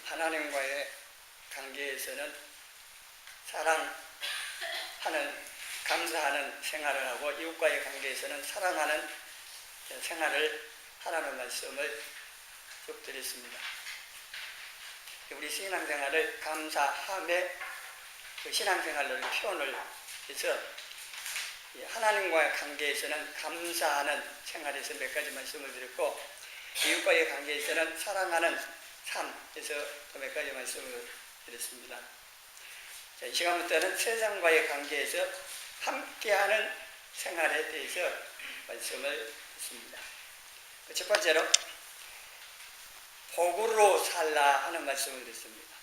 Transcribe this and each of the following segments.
하나님과의 관계에서는 사랑하는, 감사하는 생활을 하고, 이웃과의 관계에서는 사랑하는 생활을 하라는 말씀을 쭉 드렸습니다. 우리 신앙생활을 감사함의 그 신앙생활로 표현을 해서 하나님과의 관계에서는 감사하는 생활에서 몇 가지 말씀을 드렸고, 이웃과의 관계에서는 사랑하는 삶에서 몇 가지 말씀을 드렸습니다. 자, 이 시간부터는 세상과의 관계에서 함께하는 생활에 대해서 말씀을 했습니다. 첫 번째로 복으로 살라 하는 말씀을 드렸습니다.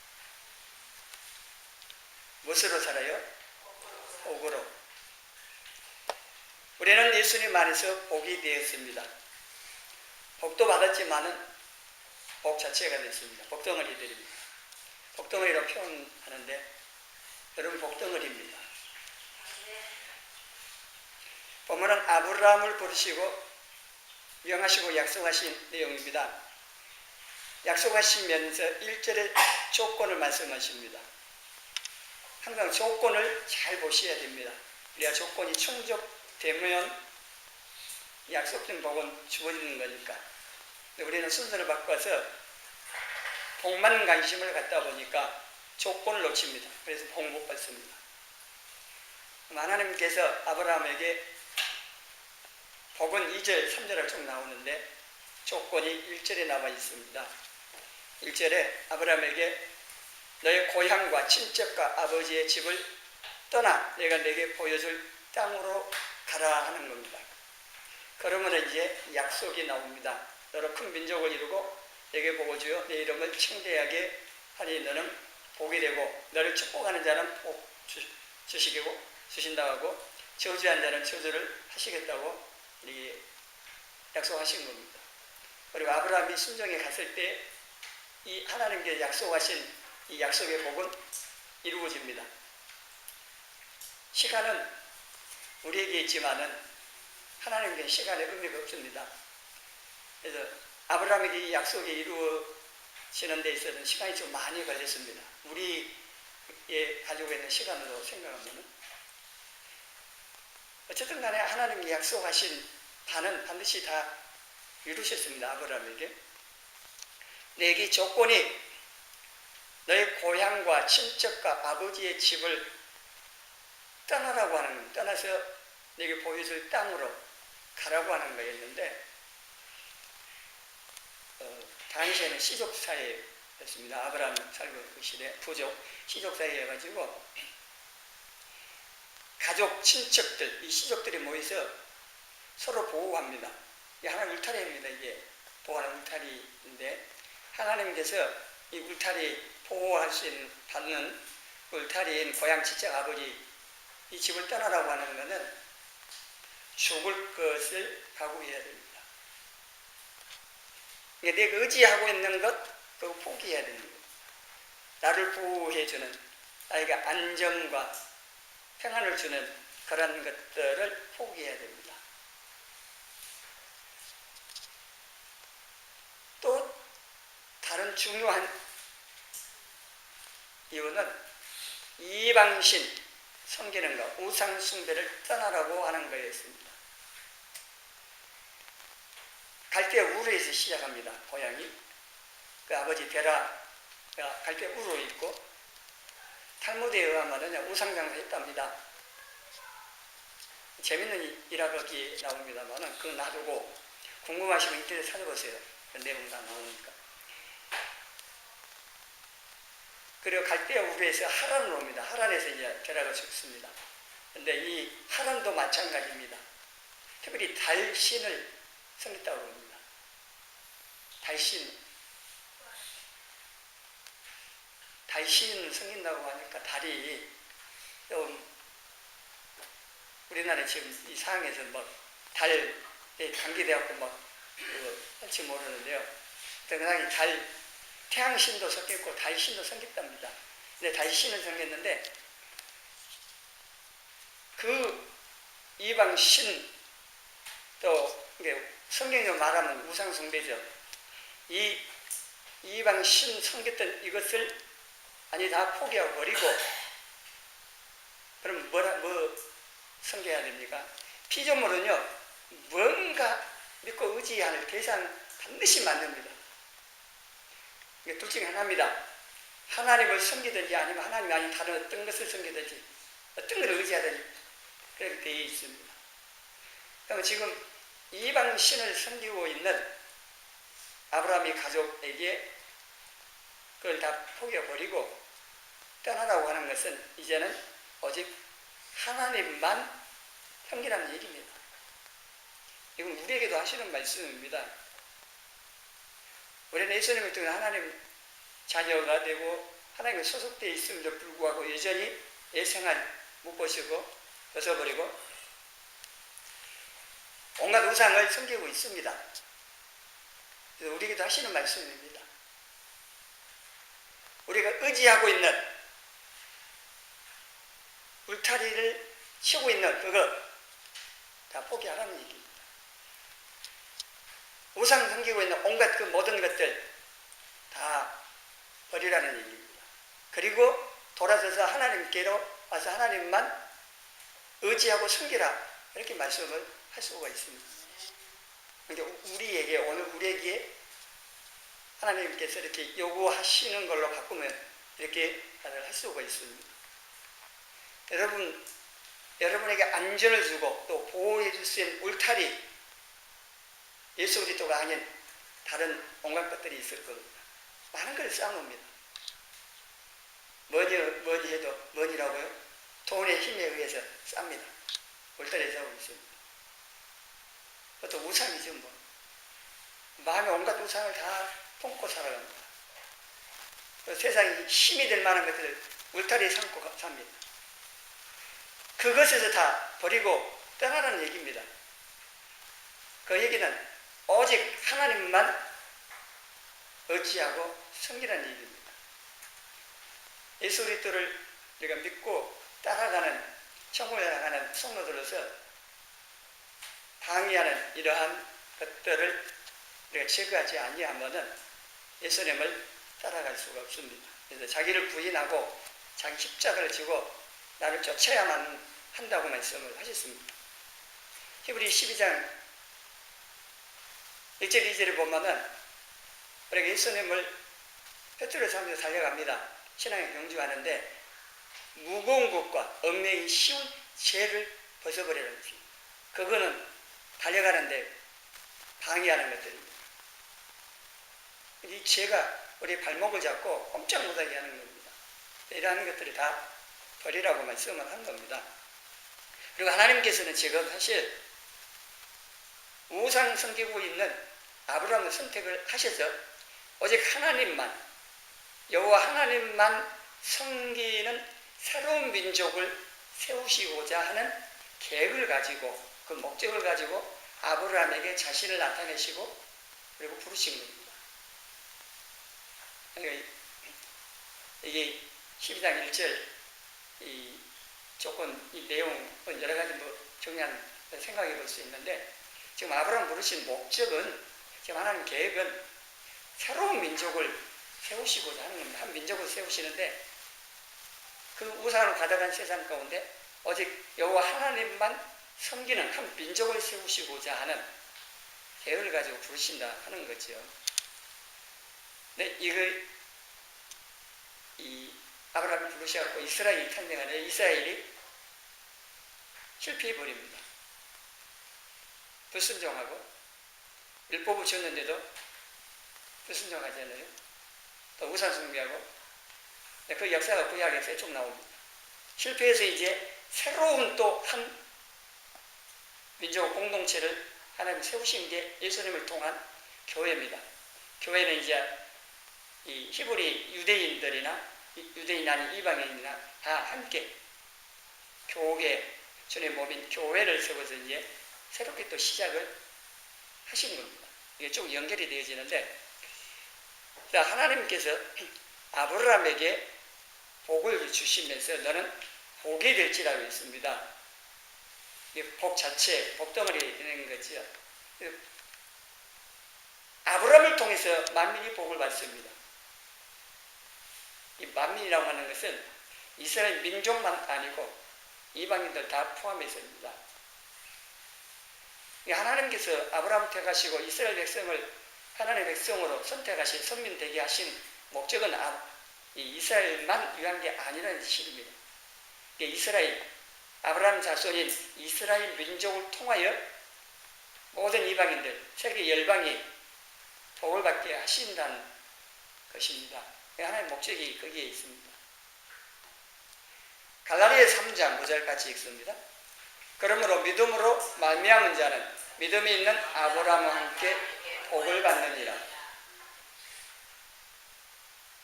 무엇으로 살아요? 복으로. 우리는 예수님 안에서 복이 되었습니다. 복도 받았지만은 복 자체가 됐습니다. 복덩어리 드립니다. 복덩어리로 표현하는데, 여러분 복덩어리입니다. 보면은 아브라함을 부르시고 명하시고 약속하신 내용입니다. 약속하시면서 1절에 조건을 말씀하십니다. 항상 조건을 잘 보셔야 됩니다. 우리가 조건이 충족되면 약속된 복은 주어지는 거니까. 우리는 순서를 바꿔서 복만 관심을 갖다 보니까 조건을 놓칩니다. 그래서 복 못 받습니다. 하나님께서 아브라함에게 복은 2절, 3절에 쭉 나오는데 조건이 1절에 나와 있습니다. 1절에 아브라함에게 너의 고향과 친척과 아버지의 집을 떠나 내가 내게 보여줄 땅으로 가라 하는 겁니다. 그러면 이제 약속이 나옵니다. 너로 큰 민족을 이루고 내게 복을 주어 내 이름을 창대하게 하니 너는 복이 되고, 너를 축복하는 자는 복 주신다고 하고, 저주한 자는 저주를 하시겠다고 약속하신 겁니다. 그리고 아브라함이 순종에 갔을 때 이 하나님께 약속하신 이 약속의 복은 이루어집니다. 시간은 우리에게 있지만은 하나님께 시간의 의미가 없습니다. 그래서 아브라함에게 이 약속이 이루어지는 데 있어서는 시간이 좀 많이 걸렸습니다. 우리의 가지고 있는 시간으로 생각하면. 어쨌든 간에 하나님이 약속하신 바는 반드시 다 이루셨습니다. 아브라함에게. 내게 조건이 너의 고향과 친척과 아버지의 집을 떠나라고 하는 겁니다. 떠나서 내게 보여줄 땅으로 가라고 하는 거였는데, 당시에는 시족사회였습니다. 아브라함 살고 그 시대 부족 시족사회여가지고 가족, 친척들, 이 시족들이 모여서 서로 보호합니다. 이게 하나의 울타리입니다. 이게 보호하는 울타리인데, 하나님께서 이 울타리 보호할 수 있는 받는 울타리인 고향, 친척, 아버지 이 집을 떠나라고 하는 것은 죽을 것을 각오해야 됩니다. 내가 의지하고 있는 것, 그거 포기해야 되는 거예요. 나를 보호해주는, 나에게 안정과 평안을 주는 그런 것들을 포기해야 됩니다. 또 다른 중요한 이유는 이방신 섬기는 것, 우상 숭배를 떠나라고 하는 거였습니다. 갈대 우르에서 시작합니다. 고향이. 그 아버지 데라가 갈대 우르 있고, 탈무드에 의하면 우상장사 했답니다. 재밌는 일화가 나옵니다만 그거 놔두고 궁금하시면 인터넷 찾아보세요. 그 내용 다 나오니까. 그리고 갈대 우르에서 하란으로 옵니다. 하란에서 이제 데라가 죽습니다. 그런데 이 하란도 마찬가지입니다. 특별히 달신을 섬겼다고 합니다. 달신 섬긴다고 하니까 달이 우리나라에 지금 이 상황에서 달에 감기돼갖고 할지 모르는데요. 그러나 태양신도 섬겼고 달신도 섬겼답니다. 근데 달신을 섬겼는데 그 이방신 또 성경으로 말하면 우상숭배죠. 이 이방 신 섬겼던 이것을 아니 다 포기하고 버리고 그럼 뭐 섬겨야 됩니까? 피조물은요 뭔가 믿고 의지하는 대상 반드시 만듭니다. 이게 둘 중에 하나입니다. 하나님을 섬기든지 아니면 하나님이 아닌 다른 어떤 것을 섬기든지 어떤 것을 의지하든지 그렇게 되어 있습니다. 그럼 지금 이방 신을 섬기고 있는 아브라함의 가족에게 그걸 다 포기해버리고 떠나라고 하는 것은 이제는 오직 하나님만 섬기라는 얘기입니다. 이건 우리에게도 하시는 말씀입니다. 우리는 예수님을 통해 하나님 자녀가 되고 하나님께 소속되어 있음에도 불구하고 여전히 예생활 못 보시고 벗어버리고 온갖 우상을 섬기고 있습니다. 그래서 우리에게도 하시는 말씀입니다. 우리가 의지하고 있는 울타리를 치고 있는 그거 다 포기하라는 얘기입니다. 우상 섬기고 있는 온갖 그 모든 것들 다 버리라는 얘기입니다. 그리고 돌아서서 하나님께로 와서 하나님만 의지하고 섬기라 이렇게 말씀을 할 수가 있습니다. 그러니까 우리에게 오늘 우리에게 하나님께서 이렇게 요구하시는 걸로 바꾸면 이렇게 할 수가 있습니다. 여러분에게 안전을 주고 또 보호해 줄 수 있는 울타리 예수 그리스도가 아닌 다른 온갖 것들이 있을 겁니다. 많은 걸 쌓아놓습니다. 뭐니 해도 뭐니라고요? 돈의 힘에 의해서 쌉니다. 울타리에 싸우고 있습니다. 그것도 우상이죠 뭐. 마음의 온갖 우상을 다 품고 살아갑니다. 세상에 힘이 될 만한 것들을 울타리에 삼고 삽니다. 그것에서 다 버리고 떠나라는 얘기입니다. 그 얘기는 오직 하나님만 의지하고 섬기라는 얘기입니다. 예수 그리스도를 우리가 믿고 따라가는 천국에 나가는 성도들로서 방해하는 이러한 것들을 우리가 제거하지 아니하면은 예수님을 따라갈 수가 없습니다. 그래서 자기를 부인하고 자기 십자가를 지고 나를 쫓아야만 한다고 말씀을 하셨습니다. 히브리 12장 1절 2절에 보면은 우리가 예수님을 뼈대로 잡으면서 달려갑니다. 신앙의 경주하는데 무거운 것과 얽매이기 쉬운 죄를 벗어버리라는 것입니다. 그거는 달려가는데 방해하는 것들입니다. 이 죄가 우리 발목을 잡고 꼼짝 못하게 하는 겁니다. 이러한 것들이 다 버리라고 말씀을 한 겁니다. 그리고 하나님께서는 지금 사실 우상 섬기고 있는 아브라함을 선택을 하셔서 오직 하나님만 여호와 하나님만 섬기는 새로운 민족을 세우시고자 하는 계획을 가지고 그 목적을 가지고 아브라함에게 자신을 나타내시고 그리고 부르신 겁니다. 그러니까 이게 12장 1절 이 조건 이 내용은 여러 가지 중요한 생각해 볼 수 있는데 지금 아브라함 부르신 목적은 지금 하나님 계획은 새로운 민족을 세우시고자 하는 겁니다. 한 민족을 세우시는데 그 우상으로 가득한 세상 가운데 오직 여호와 하나님만 섬기는 한 민족을 세우시고자 하는 계획을 가지고 부르신다 하는 거죠. 근데 이 아브라함을 부르셔갖고 이스라엘이 탄생하는 이스라엘이 실패해버립니다. 불순종하고 율법을 줬는데도 불순종하잖아요. 또 우상 숭배하고 그 역사가 구약에서 쭉 나옵니다. 실패해서 이제 새로운 또 한 민족 공동체를 하나님 세우신 게 예수님을 통한 교회입니다. 교회는 이제 이 히브리 유대인들이나 유대인 아닌 이방인이나 다 함께 교회, 주님의 몸인 교회를 세워서 이제 새롭게 또 시작을 하신 겁니다. 이게 쭉 연결이 되어지는데 하나님께서 아브라함에게 복을 주시면서 너는 복이 될지라고 했습니다. 복 자체, 복덩어리 되는 거죠. 아브라함을 통해서 만민이 복을 받습니다. 이 만민이라고 하는 것은 이스라엘 민족만 아니고 이방인들 다 포함해 있습니다. 하나님께서 아브라함 택하시고 이스라엘 백성을 하나님의 백성으로 선택하신 선민 되게 하신 목적은 이스라엘만 위한 게 아니라는 사실입니다. 이스라엘, 아브라함 자손인 이스라엘 민족을 통하여 모든 이방인들, 세계 열방이 복을 받게 하신다는 것입니다. 하나님의 목적이 거기에 있습니다. 갈라디아 3장 9절 같이 읽습니다. 그러므로 믿음으로 말미암은 자는 믿음이 있는 아브라함과 함께 복을 받느니라.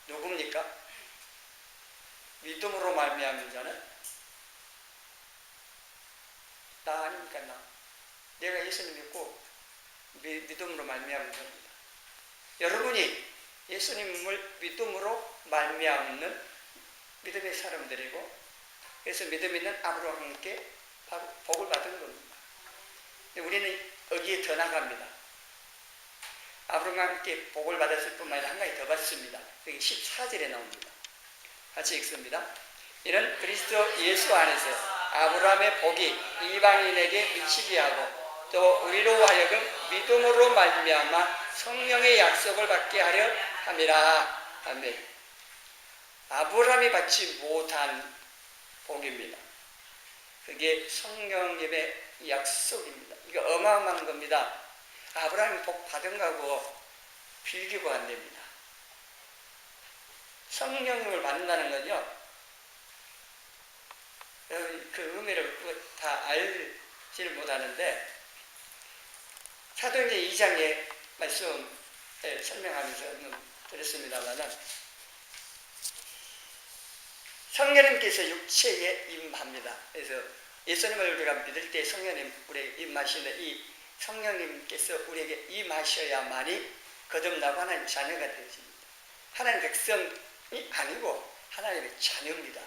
누굽니까? 믿음으로 말미암은 자는 나 아닙니까? 내가 예수님 믿고 믿음으로 말미암은 자입니다. 여러분이 예수님을 믿음으로 말미암는 믿음의 사람들이고, 그래서 믿음 있는 아브라함과 함께 복을 받은 겁니다. 우리는 여기에 더 나갑니다. 아브라함과 함께 복을 받았을 뿐만 아니라 한 가지 더 받습니다. 여기 14절에 나옵니다. 같이 읽습니다. 이는 그리스도 예수 안에서 아브라함의 복이 이방인에게 미치게 하고 또 우리로 하여금 믿음으로 말미암아 성령의 약속을 받게 하려 함이라. 아멘. 아브라함이 받지 못한 복입니다. 그게 성령님의 약속입니다. 이거 어마어마한 겁니다. 아브라함이 복 받은 거하고 비교가 안 됩니다. 성령님을 만나는 건요, 그 의미를 다 알지를 못하는데, 사도행전 2장의 말씀 설명하면서 드렸습니다만은, 성령님께서 육체에 임합니다. 그래서 예수님을 우리가 믿을 때 성령님 우리에게 임하시는 이 성령님께서 우리에게 임하셔야만이 거듭나고 하나님 자녀가 되어집니다. 하나님 백성이 아니고 하나님의 자녀입니다.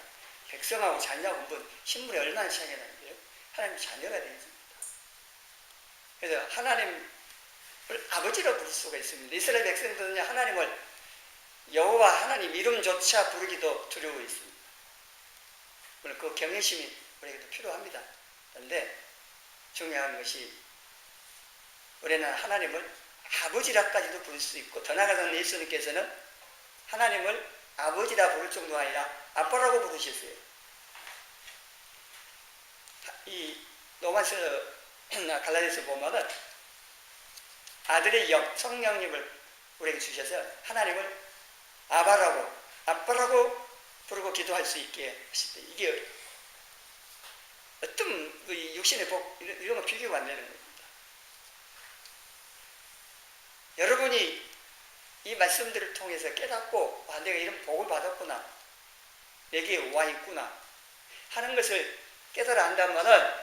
백성하고 자녀하고 뭐 신분이 얼마나 차이가 나는데요. 하나님 자녀가 되어집니다. 그래서 하나님을 아버지로 부를 수가 있습니다. 이스라엘 백성들은 하나님을 여호와 하나님 이름조차 부르기도 두려워 있습니다. 물론 그 경외심이 우리에게도 필요합니다. 그런데 중요한 것이 우리는 하나님을 아버지라까지도 부를 수 있고, 더 나아가서는 예수님께서는 하나님을 아버지라 부를 정도가 아니라 아빠라고 부르셨어요. 이 로마서 갈라디아서 보면은 아들의 영 성령님을 우리에게 주셔서 하나님을 아빠라고 부르고 기도할 수 있게 하실 때, 이게 어떤 육신의 복 이런 거 비교가 안 되는 겁니다. 여러분이 이 말씀들을 통해서 깨닫고 내가 이런 복을 받았구나, 내게 와 있구나 하는 것을 깨달아 안다면은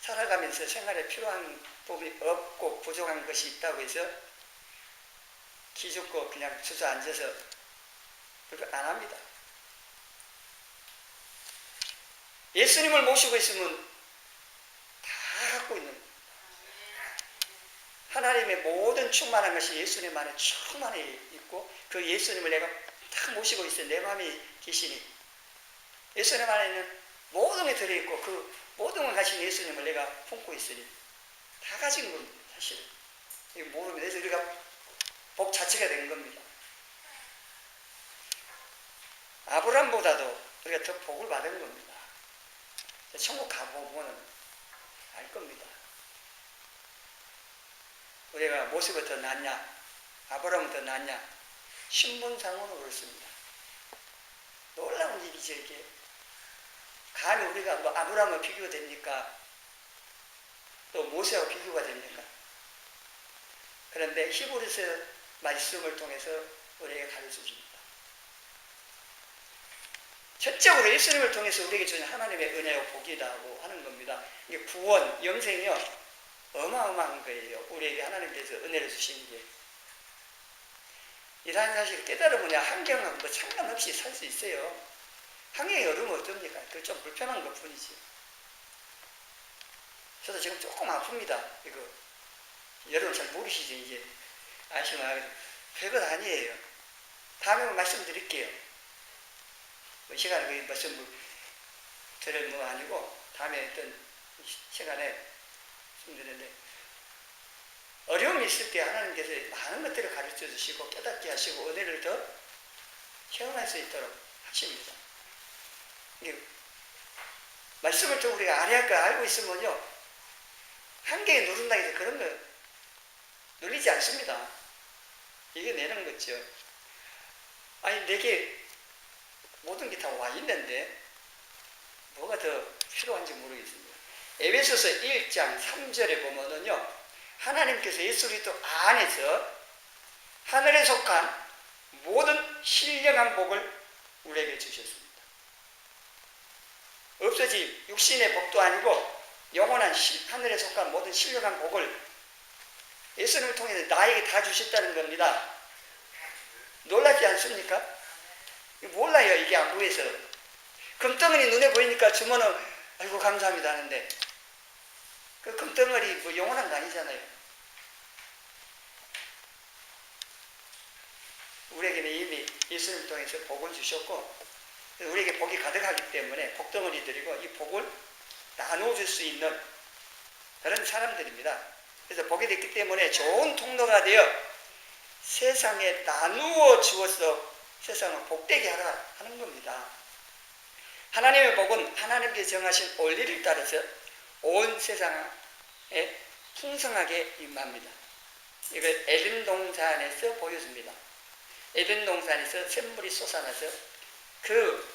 살아가면서 생활에 필요한 부분이 없고 부족한 것이 있다고 해서 기죽고 그냥 주저앉아서 그걸 안 합니다. 예수님을 모시고 있으면 다 갖고 있는 거예요. 하나님의 모든 충만한 것이 예수님 안에 충만해 있고, 그 예수님을 내가 다 모시고 있어요. 내 마음에 계시니 예수님 안에는 모든 게 들어있고, 그 모든 걸 가진 예수님을 내가 품고 있으니 다 가진 겁니다. 사실은 이거 모르면 그래서 우리가 복 자체가 된 겁니다. 아브라함보다도 우리가 더 복을 받은 겁니다. 천국 가보면 알 겁니다. 우리가 모습이 더 낫냐, 아브라함은 더 낫냐, 신분상으로 그렇습니다. 놀라운 일이죠. 이게 감히 우리가 뭐 아브라함과 비교가 됩니까? 또 모세와 비교가 됩니까? 그런데 히브리서 말씀을 통해서 우리에게 가르쳐 줍니다. 첫째로 예수님을 통해서 우리에게 주는 하나님의 은혜와 복이라고 하는 겁니다. 이게 구원, 영생이요, 어마어마한 거예요. 우리에게 하나님께서 은혜를 주시는 게. 이러한 사실을 깨달으면 환경하고 뭐 상관없이 살 수 있어요. 환경이 어려우면 어떻습니까? 그 좀 불편한 것 뿐이지. 저도 지금 조금 아픕니다. 이거 여러분 잘 모르시죠? 이제 아시면 별것 아니에요. 다음에 말씀드릴게요. 시간에 그 말씀 드릴 뭐 아니고 다음에 어떤 시간에 말씀드리는데, 어려움이 있을 때 하나님께서 많은 것들을 가르쳐 주시고 깨닫게 하시고 은혜를 더 체험할 수 있도록 하십니다. 말씀을 좀 우리가 알고 있으면요, 한계에 누른다 해서 그런 거 눌리지 않습니다. 이게 내는 거죠. 아니, 내게 모든 게 다 와 있는데 뭐가 더 필요한지 모르겠습니다. 에베소서 1장 3절에 보면은요, 하나님께서 예수 그리스도 안에서 하늘에 속한 모든 신령한 복을 우리에게 주셨습니다. 없어진 육신의 복도 아니고 영원한 하늘에 속한 모든 신령한 복을 예수님을 통해서 나에게 다 주셨다는 겁니다. 놀랍지 않습니까? 몰라요, 이게 안 보여서. 금덩어리 눈에 보이니까 주면은 아이고 감사합니다 하는데, 그 금덩어리 뭐 영원한 거 아니잖아요. 우리에게는 이미 예수님을 통해서 복을 주셨고, 우리에게 복이 가득하기 때문에 복덩어리 드리고 이 복을 나눠줄 수 있는 그런 사람들입니다. 그래서 복이 됐기 때문에 좋은 통로가 되어 세상에 나누어 주어서 세상을 복되게 하라 하는 겁니다. 하나님의 복은 하나님께 정하신 원리를 따라서 온 세상에 풍성하게 임합니다. 이걸 에덴 동산에서 보여줍니다. 에덴 동산에서 샘물이 솟아나서 그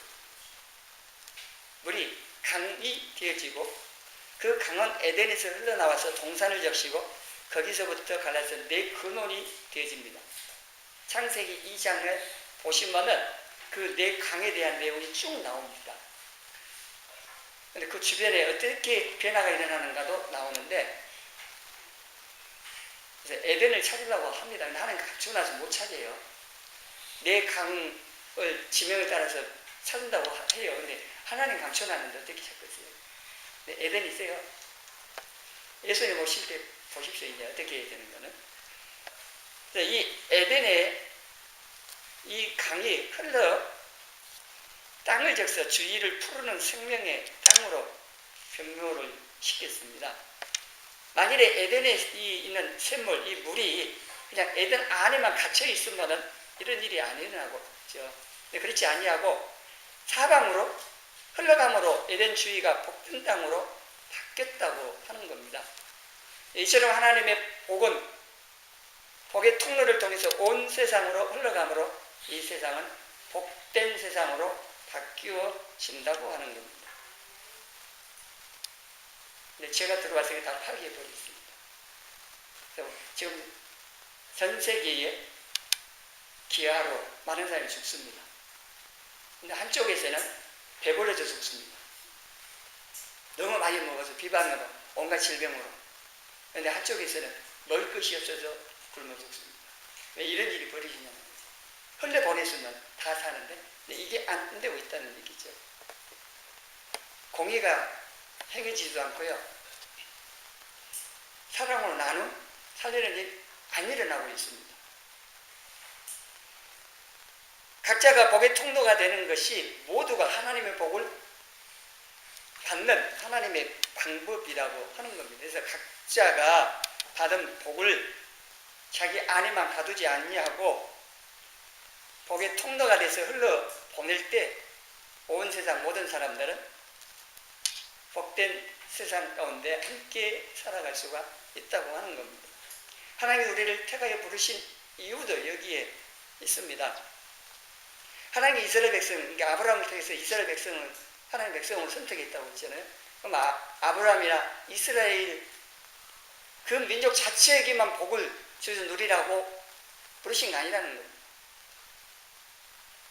물이 강이 되어지고, 그 강은 에덴에서 흘러나와서 동산을 적시고 거기서부터 갈라서 네 근원이 되어집니다. 창세기 2장을 보시면은 그 네 강에 대한 내용이 쭉 나옵니다. 근데 그 주변에 어떻게 변화가 일어나는가도 나오는데, 그래서 에덴을 찾으려고 합니다. 근데 하나님 감추어놔서 못 찾아요. 네 강을 지명을 따라서 찾는다고 해요. 근데 하나님 감춰놨는데 어떻게 찾겠어요? 근데 에덴이 있어요. 예수님 오실 때 보십시오. 이제 어떻게 해야 되는 거는. 그래서 이 에덴에 이 강이 흘러 땅을 적셔 주위를 푸르는 생명의 땅으로 변모를 시켰습니다. 만일에 에덴에 있는 샘물, 이 물이 그냥 에덴 안에만 갇혀 있으면은 이런 일이 안 일어나고죠. 그렇지 아니하고 사방으로 흘러감으로 에덴 주위가 복된 땅으로 바뀌었다고 하는 겁니다. 이처럼 하나님의 복은 복의 통로를 통해서 온 세상으로 흘러감으로 이 세상은 복된 세상으로 바뀌어진다고 하는 겁니다. 근데 제가 들어와서 다 파괴해버렸습니다. 지금 전 세계에 기아로 많은 사람이 죽습니다. 근데 한쪽에서는 배부러져 죽습니다. 너무 많이 먹어서 비방으로, 온갖 질병으로. 근데 한쪽에서는 먹을 것이 없어서 굶어 죽습니다. 왜 이런 일이 벌어지냐면, 흘려보냈으면 다 사는데 이게 안 되고 있다는 얘기죠. 공의가 행해지지도 않고요. 사랑으로 나눈 살리는 일이 안 일어나고 있습니다. 각자가 복의 통로가 되는 것이 모두가 하나님의 복을 받는 하나님의 방법이라고 하는 겁니다. 그래서 각자가 받은 복을 자기 안에만 가두지 아니하고 복의 통로가 돼서 흘러 보낼 때 온 세상 모든 사람들은 복된 세상 가운데 함께 살아갈 수가 있다고 하는 겁니다. 하나님이 우리를 택하여 부르신 이유도 여기에 있습니다. 하나님이 이스라엘 백성, 그러니까 아브라함을 통해서 이스라엘 백성을, 하나님 백성을 선택했다고 했잖아요. 그럼 아브라함이나 이스라엘 그 민족 자체에게만 복을 주셔서 누리라고 부르신 게 아니라는 겁니다.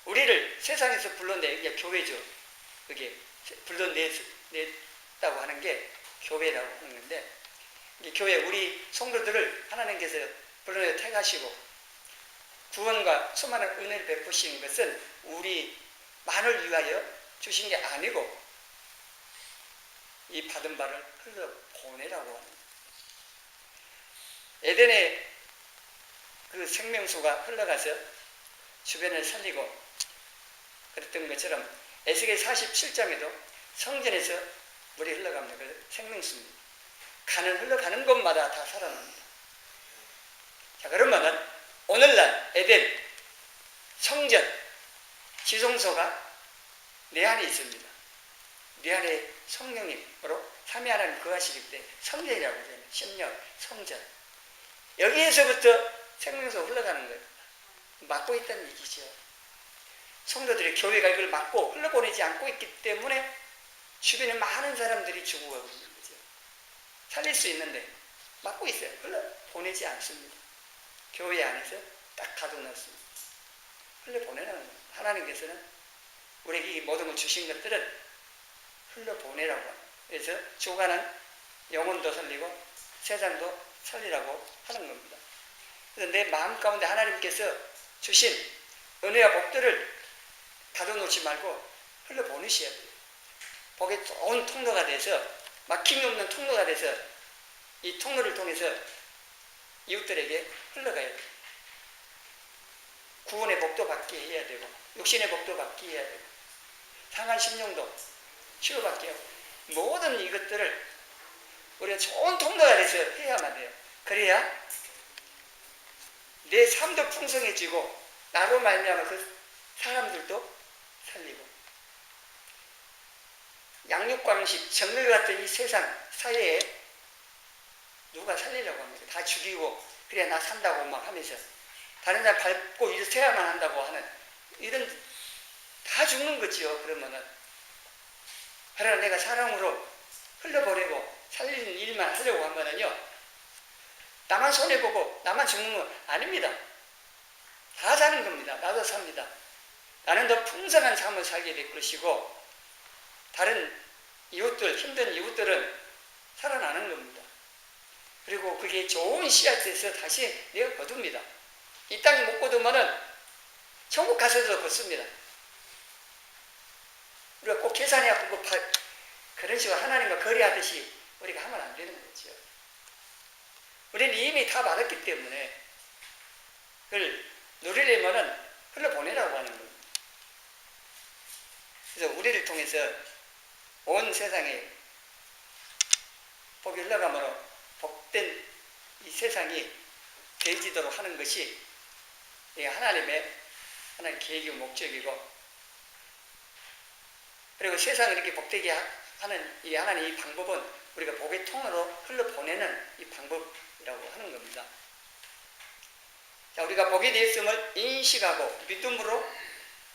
우리를 세상에서 불러내, 이게 교회죠. 그게 불러냈다고 하는 게 교회라고 하는 건데, 교회, 우리 성도들을 하나님께서 불러내 택하시고 구원과 수많은 은혜를 베푸신 것은 우리만을 위하여 주신 게 아니고 이 받은 바를 흘러 보내라고 합니다. 에덴의 그 생명수가 흘러가서 주변을 살리고 그랬던 것처럼 에스겔 47장에도 성전에서 물이 흘러갑니다. 그래서 생명수입니다. 흘러가는 곳마다 다 살아납니다. 자, 그러면은 오늘날 에덴 성전 지성소가 내 안에 있습니다. 내 안에 성령님으로 삼위 하나님 거하시기 때문에 성전이라고 하잖아요. 신령, 성전. 여기에서부터 생명수가 흘러가는 거예요. 막고 있다는 얘기죠. 성도들이 교회가 이걸 막고 흘러보내지 않고 있기 때문에 주변에 많은 사람들이 죽어가고 있는 거죠. 살릴 수 있는데 막고 있어요. 흘러보내지 않습니다. 교회 안에서 딱 가둬놨습니다. 흘러보내는 거예요. 하나님께서는 우리에게 이 모든 걸 주신 것들은 흘러보내라고 합니다. 그래서 죽어가는 영혼도 살리고 세상도 살리라고 하는 겁니다. 그래서 내 마음 가운데 하나님께서 주신 은혜와 복들을 가둬놓지 말고 흘러보내셔야 돼요. 복의 좋은 통로가 돼서 막힘이 없는 통로가 돼서 이 통로를 통해서 이웃들에게 흘러가야 돼요. 구원의 복도 받게 해야 되고 육신의 복도 받게 해야 되고 상한 심령도 치유받게 하고 모든 이것들을 우리가 좋은 통로가 돼서 해야만 돼요. 그래야 내 삶도 풍성해지고 나로 말미암아 그 사람들도 살리고 양육광식 정글 같은 이 세상 사회에 누가 살리려고 합니다. 다 죽이고 그래 나 산다고 막 하면서 다른 사람 밟고 일세야만 한다고 하는 이런 다 죽는 거지요. 그러면은 그러나 내가 사랑으로 흘려보내고 살리는 일만 하려고 하면은요 나만 손해보고 나만 죽는 건 아닙니다. 다 사는 겁니다. 나도 삽니다. 나는 더 풍성한 삶을 살게 될 것이고 다른 이웃들 힘든 이웃들은 살아나는 겁니다. 그리고 그게 좋은 씨앗에서 다시 내가 거둡니다. 이 땅에 못 거두면은 천국 가서도 걷습니다. 우리가 꼭 계산해야 하고 그런 식으로 하나님과 거래하듯이 우리가 하면 안 되는 거죠. 우리는 이미 다 받았기 때문에 그걸 누리려면은 흘러보내라고 하는 겁니다. 그래서 우리를 통해서 온 세상에 복이 흘러가므로 복된 이 세상이 되지도록 하는 것이 하나님의 계획이고 목적이고 그리고 세상을 이렇게 복되게 하는 이 하나님의 이 방법은 우리가 복의 통으로 흘러보내는 이 방법이라고 하는 겁니다. 자, 우리가 복이 되었음을 인식하고 믿음으로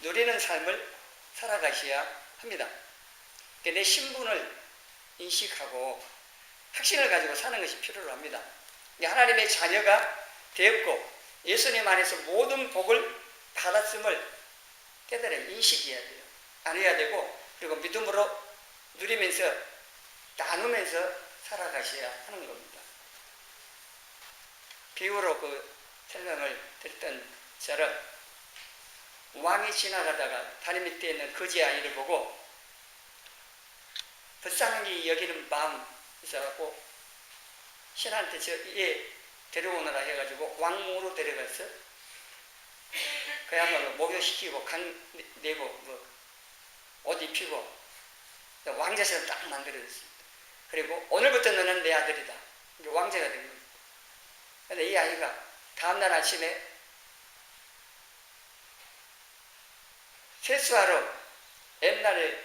누리는 삶을 살아가셔야 합니다. 내 신분을 인식하고 확신을 가지고 사는 것이 필요로 합니다. 하나님의 자녀가 되었고 예수님 안에서 모든 복을 받았음을 깨달아 인식해야 돼요. 안해야 되고 그리고 믿음으로 누리면서 나누면서 살아가셔야 하는 겁니다. 비유로 그 설명을 드렸던 처럼 왕이 지나가다가 다리 밑에 있는 거지 아이를 보고 불쌍히 여기는 마음 있어갖고 신한테 얘 데려오느라 해가지고 왕궁으로 데려가서 그야말로 목욕시키고 강 내고 옷 입히고 왕자처럼 딱 만들어졌습니다. 그리고 오늘부터 너는 내 아들이다. 왕자가 된 겁니다. 그런데 이 아이가 다음날 아침에 세수하러 옛날에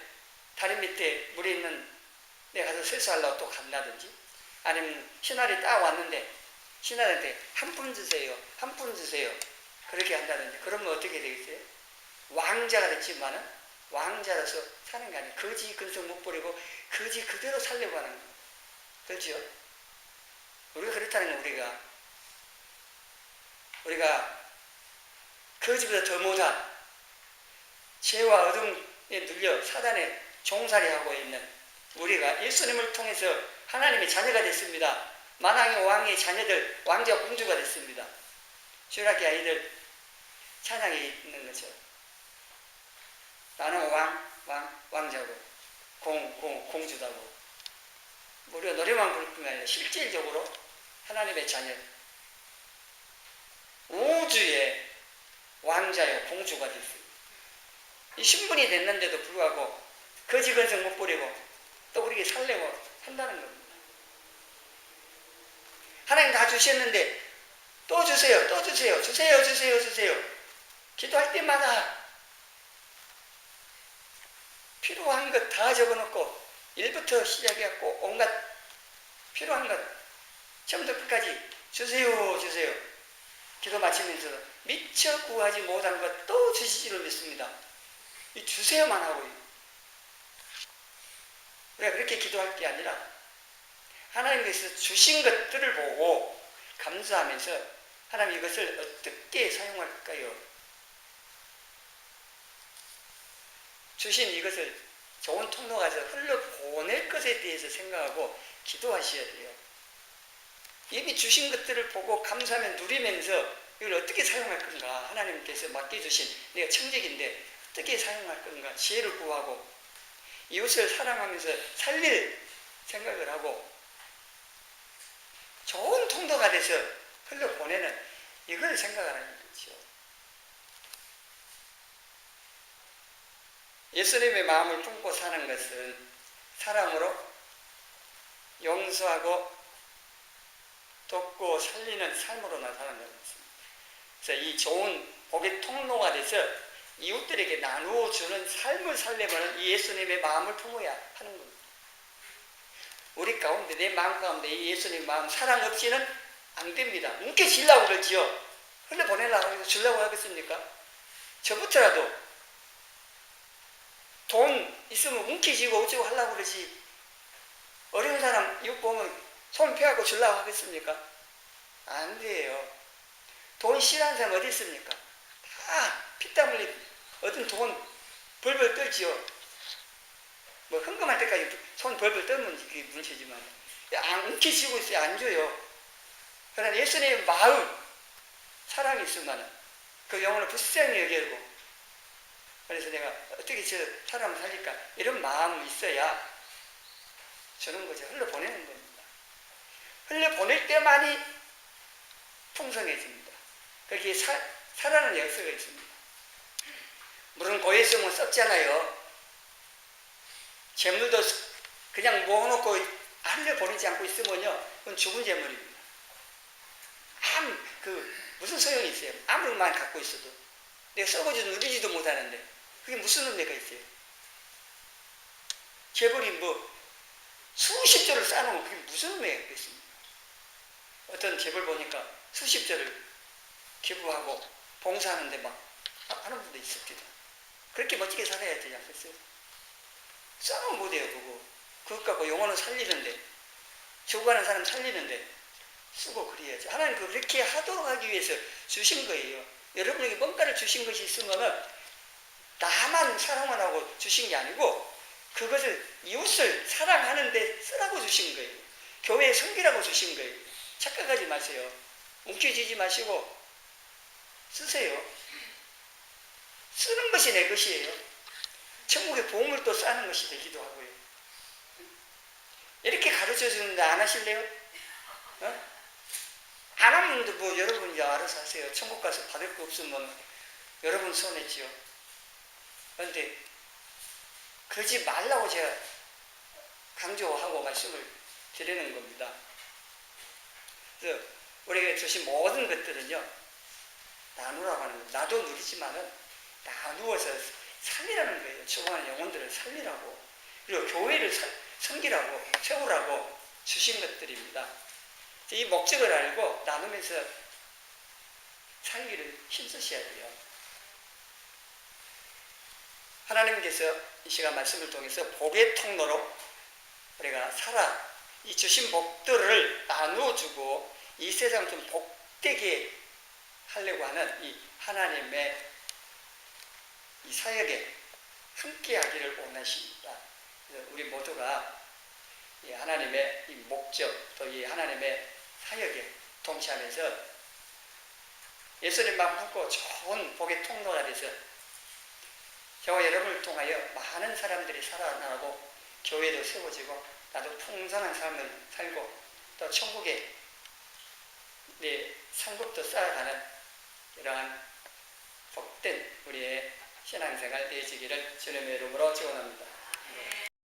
다리 밑에 물이 있는 데 가서 세수하려고 또 간다든지 아니면 신하리 딱 왔는데 신하한테 한 푼 주세요. 한 푼 주세요. 그렇게 한다든지 그러면 어떻게 되겠어요? 왕자가 됐지만은 왕자로서 사는 게 아니에요. 거지 근성 못 버리고 거지 그대로 살려고 하는 거예요. 그렇죠? 우리가 그렇다는 건 우리가 거지보다 더 못한 죄와 어둠에 눌려 사단에 종살이하고 있는 우리가 예수님을 통해서 하나님의 자녀가 됐습니다. 만왕의 왕의 자녀들 왕자 공주가 됐습니다. 주일학교 아이들 찬양에 있는 거죠. 나는 왕자고 공주다고 우리가 노래만 부를 뿐만 아니라 실질적으로 하나님의 자녀 우주의 왕자요 공주가 됐어요. 이 신분이 됐는데도 불구하고 거지 근성 못 부리고 또 우리에게 살려고 한다는 겁니다. 하나님 다 주셨는데 또 주세요, 또 주세요, 주세요, 주세요, 주세요. 기도할 때마다 필요한 것 다 적어놓고 1부터 시작해갖고 온갖 필요한 것 처음부터 끝까지 주세요, 주세요. 기도 마치면서 미처 구하지 못한 것 또 주시지를 믿습니다. 이 주세요만 하고 우리가 그렇게 기도할 게 아니라 하나님께서 주신 것들을 보고 감사하면서 하나님 이것을 어떻게 사용할까요? 주신 이것을 좋은 통로가 가서 흘러보낼 것에 대해서 생각하고 기도하셔야 돼요. 이미 주신 것들을 보고 감사하며 누리면서 이걸 어떻게 사용할 건가, 하나님께서 맡겨주신 내가 청직인데 어떻게 사용할 건가 지혜를 구하고 이웃을 사랑하면서 살릴 생각을 하고 좋은 통로가 돼서 흘러보내는 이걸 생각하는 거죠. 예수님의 마음을 품고 사는 것은 사랑으로 용서하고 돕고 살리는 삶으로 나타나는 것입니다. 그래서 이 좋은 복의 통로가 돼서 이웃들에게 나누어 주는 삶을 살려면 이 예수님의 마음을 품어야 하는 겁니다. 우리 가운데 내 마음 가운데 이 예수님의 마음 사랑 없이는 안 됩니다. 움켜쥐려고 그러지요. 흘려보내려고 해서 주려고 하겠습니까? 저부터라도 돈 있으면 움켜쥐고 어쩌고 하려고 그러지 어려운 사람 이웃 보면 손 펴갖고 주려고 하겠습니까? 안 돼요. 돈 싫어하는 사람 어디 있습니까? 다 피땀 흘리 어떤 돈 벌벌 떨지요. 뭐 헌금할 때까지 손 벌벌 떨면 그게 문제지만 안 움켜쥐고 있어요. 안 줘요. 그러나 예수님의 마음 사랑이 있으면 그 영혼을 불쌍히 여기고 그래서 내가 어떻게 저 사람을 살릴까 이런 마음이 있어야 주는 거죠. 흘러보내는 겁니다. 흘려보낼 때만이 풍성해집니다. 거기에 살아는 역사가 있습니다. 물은 고에 쓰면 썩잖아요. 재물도 그냥 모아놓고 흘려보내지 않고 있으면요, 그건 죽은 재물입니다. 무슨 소용이 있어요? 아무것만 갖고 있어도 내가 썩어지도 누리지도 못하는데 그게 무슨 의미가 있어요? 재벌이 뭐 수십 조를 쌓아놓으면 그게 무슨 의미가 있겠습니까? 어떤 재벌 보니까 수십 조를 기부하고 봉사하는데 막 하는 분도 있습니다. 그렇게 멋지게 살아야 되지 않겠어요? 싸우면 못해요. 그것 갖고 영혼을 살리는데 죽어가는 사람 살리는데 쓰고 그래야죠. 하나님 그렇게 하도록 하기 위해서 주신 거예요. 여러분에게 뭔가를 주신 것이 있으면은 나만 사랑만 하고 주신 게 아니고 그것을 이웃을 사랑하는데 쓰라고 주신 거예요. 교회에 섬기라고 주신 거예요. 착각하지 마세요. 움켜쥐지 마시고 쓰세요. 쓰는 것이 내 것이에요. 천국의 보물을 또 쌓는 것이 되기도 하고요. 이렇게 가르쳐 주는데 안 하실래요? 안 하면 뭐 여러분이 이제 알아서 하세요. 천국 가서 받을 거 없으면 여러분 손해지요. 그런데 그러지 말라고 제가 강조하고 말씀을 드리는 겁니다. 그래서 우리에게 주신 모든 것들은요, 나누라고 하는 거예요. 나도 누리지만은 나누어서 살리라는 거예요. 죽어가는 영혼들을 살리라고. 그리고 교회를 섬기라고, 세우라고 주신 것들입니다. 이 목적을 알고 나누면서 살기를 힘쓰셔야 돼요. 하나님께서 이 시간 말씀을 통해서 복의 통로로 우리가 살아 이 주신 복들을 나누어주고 이 세상을 좀 복되게 하려고 하는 이 하나님의 이 사역에 함께하기를 원하십니다. 우리 모두가 이 하나님의 이 목적 또 이 하나님의 사역에 동참해서 예수님만 품고 좋은 복의 통로가 돼서 저와 여러분을 통하여 많은 사람들이 살아나고 교회도 세워지고 나도 풍성한 삶을 살고 또 천국에 내 상급도 쌓아가는 이러한 복 우리의 신앙생활 되시기를 주님의 이름으로 축원합니다.